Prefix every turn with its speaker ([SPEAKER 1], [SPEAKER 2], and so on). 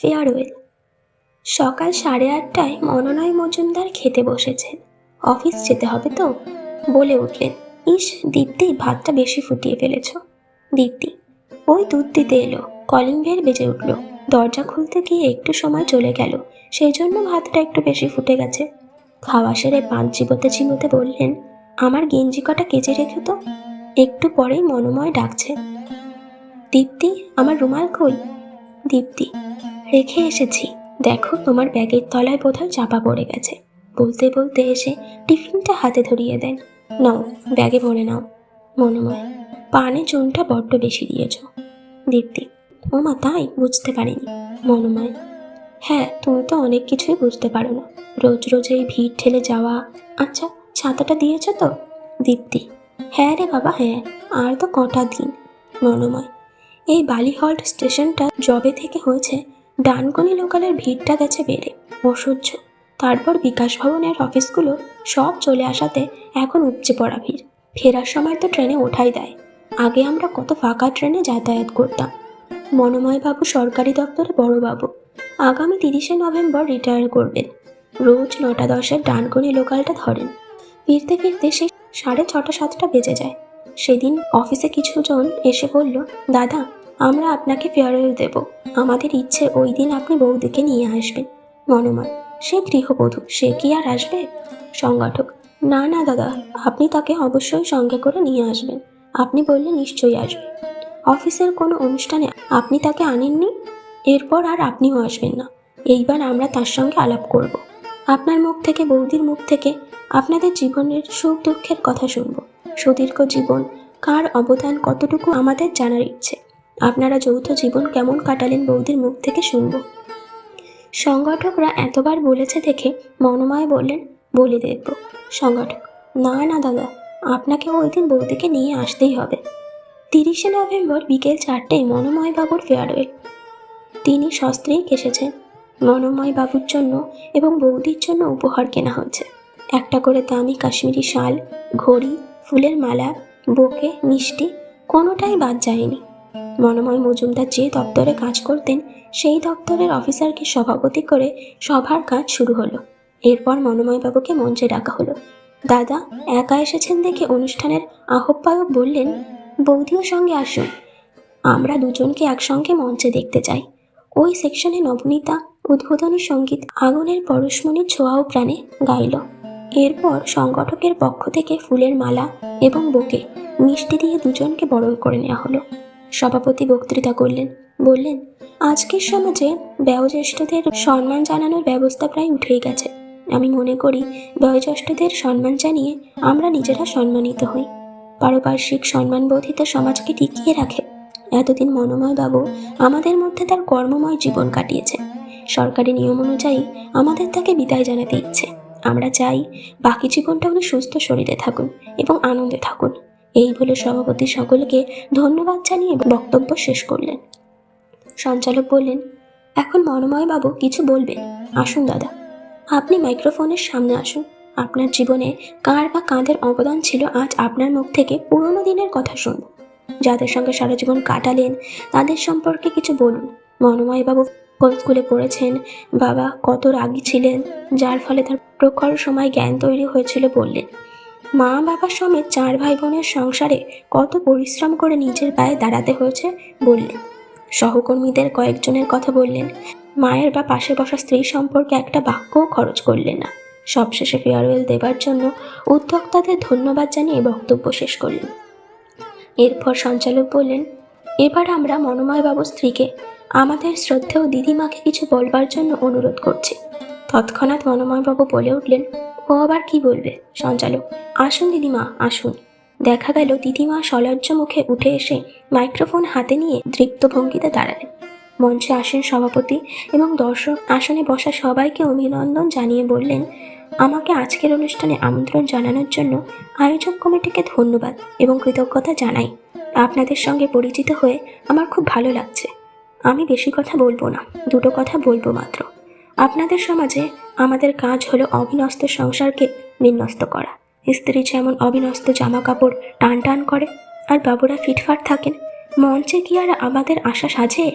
[SPEAKER 1] Farewell. সকাল 8:30টায় মনোনয় মজুমদার খেতে বসেছেন। অফিস যেতে হবে তো, বলে উঠলেন, ইস দীপ্তি, ভাতটা বেশি ফুটিয়ে ফেলেছ। দীপ্তি, ওই দুধ দিতে এলো, কলিং বেল বেজে উঠল, দরজা খুলতে গিয়ে একটু সময় চলে গেল, সেই জন্য ভাতটা একটু বেশি ফুটে গেছে। খাওয়া সেরে পান চিবোতে চিবোতে বললেন, আমার গেঞ্জি কটা কেচে রেখে তো। একটু পরেই মনোময় ডাকছে, দীপ্তি আমার রুমাল কই। দীপ্তি, রেখে এসেছি, দেখো তোমার ব্যাগের তলায় বোধহয় চাপা পড়ে গেছে। বলতে বলতে এসে টিফিনটা হাতে ধরিয়ে দেন, নাও ব্যাগে ভরে নাও। মনোময়, পানে চুনটা বড্ড বেশি দিয়েছ। দীপ্তি, ও মা তাই, বুঝতে পারিনি। মনোময়, হ্যাঁ তুমি তো অনেক কিছুই বুঝতে পারো না, রোজ রোজ এই ভিড় ঠেলে যাওয়া। আচ্ছা ছাতাটা দিয়েছ তো। দীপ্তি, হ্যাঁ রে বাবা হ্যাঁ, আর তো কটা দিন। মনোময়, এই বালিহল্ট স্টেশনটা জবে থেকে হয়েছে, ডানকুনি লোকালের ভিড়টা গেছে বেড়ে, অসহ্য। তারপর বিকাশ ভবনের অফিসগুলো সব চলে আসাতে এখন উপচে পড়া ভিড়। ফেরার সময় তো ট্রেনে ওঠাই দেয়, আগে আমরা কত ফাঁকা ট্রেনে যাতায়াত করতাম। মনোময় বাবু সরকারি দপ্তরে বড় বাবু, আগামী 30শে নভেম্বর রিটায়ার করবেন। রোজ 9টা 10-এর ডানকুনি লোকালটা ধরেন। ফিরতে ফিরতে সেই 6:30-7টা বেজে যায়। সেদিন অফিসে কিছুজন এসে বলল, দাদা আমরা আপনাকে ফেয়ারওয়েল দেব, আমাদের ইচ্ছে ওই দিন আপনি বৌদিকে নিয়ে আসবেন। মনোময়, সে গৃহবধূ, সে কি আর আসবে। সংগঠক, না না দাদা, আপনি তাকে অবশ্যই সঙ্গে করে নিয়ে আসবেন, আপনি বললে নিশ্চয়ই আসবে। অফিসের কোনো অনুষ্ঠানে আপনি তাকে আনেননি, এরপর আর আপনিও আসবেন না। এইবার আমরা তার সঙ্গে আলাপ করব, আপনার মুখ থেকে বৌদির মুখ থেকে আপনাদের জীবনের সুখ দুঃখের কথা শুনব। সুদীর্ঘ জীবন কার অবদান কতটুকু আমাদের জানার ইচ্ছে। আপনারা যৌথ জীবন কেমন কাটালেন বৌদির মুখ থেকে শুনব। সংগঠকরা এতবার বলেছে দেখে মনোময় বললেন, বলে দেখব। সংগঠক, না না দাদা, আপনাকে ওই দিন বৌদিকে নিয়ে আসতেই হবে। 30শে নভেম্বর বিকেল 4টায় মনোময় বাবুর ফেয়ারওয়েল। তিনি সস্ত্রীক এসেছেন। মনোময় বাবুর জন্য এবং বৌদির জন্য উপহার কেনা হয়েছে। একটা করে দামি কাশ্মীরি শাল, ঘড়ি, ফুলের মালা, বোকে, মিষ্টি, কোনোটাই বাদ যায়নি। মনোময় মজুমদার যে দপ্তরে কাজ করতেন সেই দপ্তরের অফিসারকে সভাপতি করে সভার কাজ শুরু হলো। এরপর মনোময় বাবুকে মঞ্চে ডাকা হলো। দাদা একা এসেছেন দেখে অনুষ্ঠানের আহ্বায়ক বললেন, বৌদিও সঙ্গে আসুন, আমরা দুজনকে একসঙ্গে মঞ্চে দেখতে চাই। ওই সেকশনে নবনীতা উদ্বোধনী সঙ্গীত আগুনের পরশমণির ছোঁয়াও প্রাণে গাইল। এরপর সংগঠকের পক্ষ থেকে ফুলের মালা এবং বোকে, মিষ্টি দিয়ে দুজনকে বরণ করে নেওয়া হলো। সভাপতি বক্তৃতা করলেন, বললেন, আজকের সমাজে বয়োজ্যেষ্ঠদের সম্মান জানানোর ব্যবস্থা প্রায় উঠেই গেছে। আমি মনে করি বয়োজ্যেষ্ঠদের সম্মান জানিয়ে আমরা নিজেরা সম্মানিত হই। পারিপার্শ্বিক সম্মানবোধিত সমাজকে টিকিয়ে রাখে। এতদিন মনোময় বাবু আমাদের মধ্যে তার কর্মময় জীবন কাটিয়েছে। সরকারি নিয়ম অনুযায়ী আমাদের তাকে বিদায় জানাতে ইচ্ছে। আমরা চাই বাকি জীবনটা উনি সুস্থ শরীরে থাকুন এবং আনন্দে থাকুন। এই বলে সভাপতি সকলকে ধন্যবাদ জানিয়ে বক্তব্য শেষ করলেন। সঞ্চালক বললেন, এখন মনোময় বাবু কিছু বলবেন, আসুন দাদা আপনি মাইক্রোফোনের সামনে আসুন। আপনার জীবনে কার বা কাঁদের অবদান ছিল আজ আপনার মুখ থেকে পুরনো দিনের কথা শুনুন। যাদের সঙ্গে সারা জীবন কাটালেন তাদের সম্পর্কে কিছু বলুন। মনোময় বাবু কোন স্কুলে পড়েছেন, বাবা কত রাগী ছিলেন, যার ফলে তার প্রখর সময় জ্ঞান তৈরি হয়েছিল বললেন। মা বাবা সমেত 4 ভাই বোনের সংসারে কত পরিশ্রম করে নিজের পায়ে দাঁড়াতে হয়েছে বললেন। সহকর্মীদের কয়েকজনের কথা বললেন। মায়ের বা পাশে বসা স্ত্রী সম্পর্কে একটা বাক্যও খরচ করলেন না। সবশেষে ফেয়ারওয়েল দেবার জন্য উদ্যোক্তাদের ধন্যবাদ জানিয়ে বক্তব্য শেষ করলেন। এরপর সঞ্চালক বললেন, এবার আমরা মনোময় বাবুর স্ত্রীকে, আমাদের শ্রদ্ধেয় দিদিমাকে কিছু বলবার জন্য অনুরোধ করছি। তৎক্ষণাৎ মনোময় বাবু বলে উঠলেন, ও আবার কি বলবে। সঞ্চালক, আসুন দিদিমা আসুন। দেখা গেল দিদিমা সলজ্জ মুখে উঠে এসে মাইক্রোফোন হাতে নিয়ে দৃপ্ত ভঙ্গিতে দাঁড়ালেন। মঞ্চে আসেন সভাপতি এবং দর্শক আসনে বসা সবাইকে অভিনন্দন জানিয়ে বললেন, আমাকে আজকের অনুষ্ঠানে আমন্ত্রণ জানানোর জন্য আয়োজক কমিটিকে ধন্যবাদ এবং কৃতজ্ঞতা জানাই। আপনাদের সঙ্গে পরিচিত হয়ে আমার খুব ভালো লাগছে। আমি বেশি কথা বলবো না, দুটো কথা বলবো মাত্র। আপনাদের সমাজে আমাদের কাজ হলো অবিন্যস্ত সংসারকে বিন্যস্ত করা। স্ত্রী যেমন অবিন্যস্ত জামা কাপড় টান টান করে আর বাবুরা ফিটফাট থাকেন, মঞ্চে কি আর আমাদের আশা সাজে?